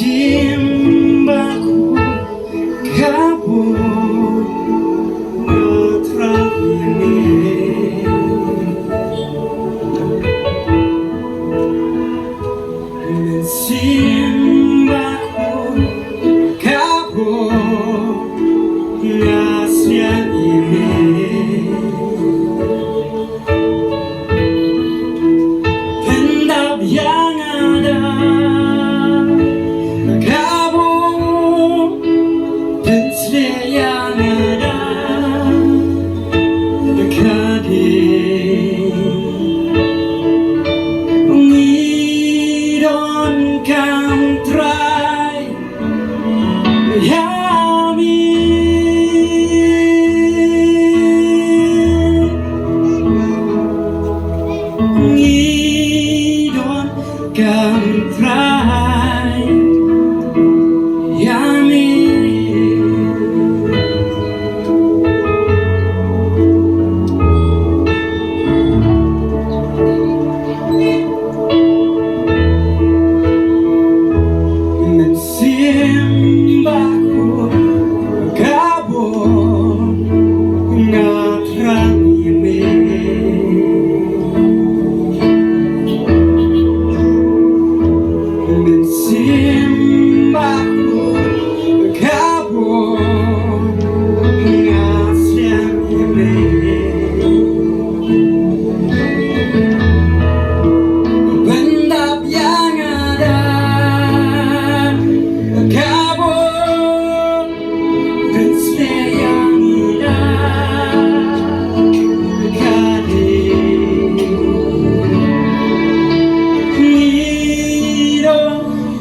Mynsiem bakhuid kabut na thrang Mynsiem bakhuid kabut na siang pendap yang ada kabut pensle yang ada kadir ngidon kam try yami ngidon kam try yami Mynsiem bakhuid kabut na thrang Mynsiem bakhuid kabut na siang pendap yang ada kabut pensle yang indah kadir ngidon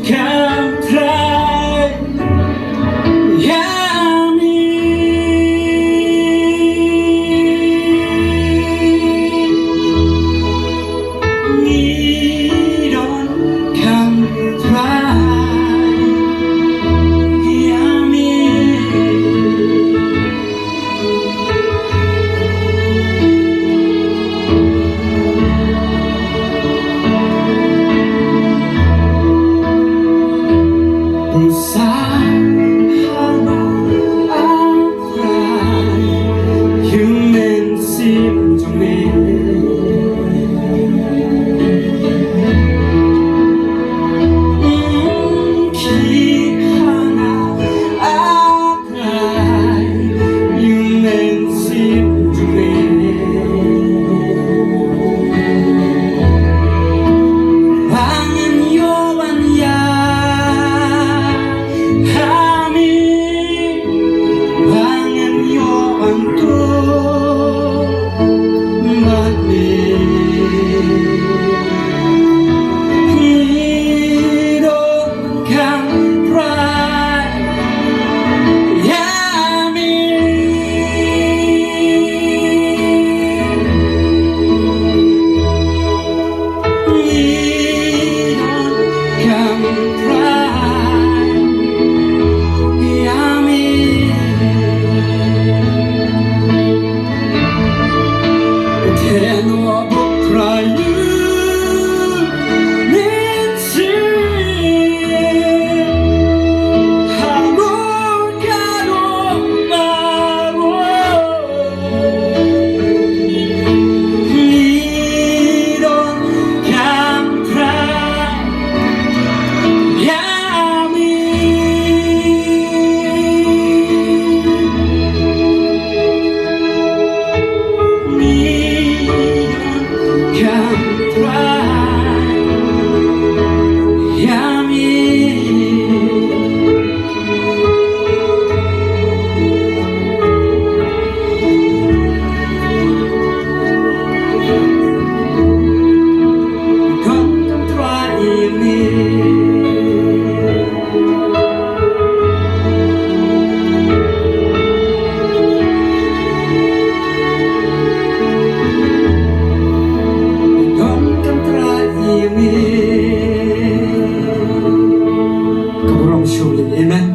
kam try yami ngidon kam try yami bersama akan Mynsiem Amen.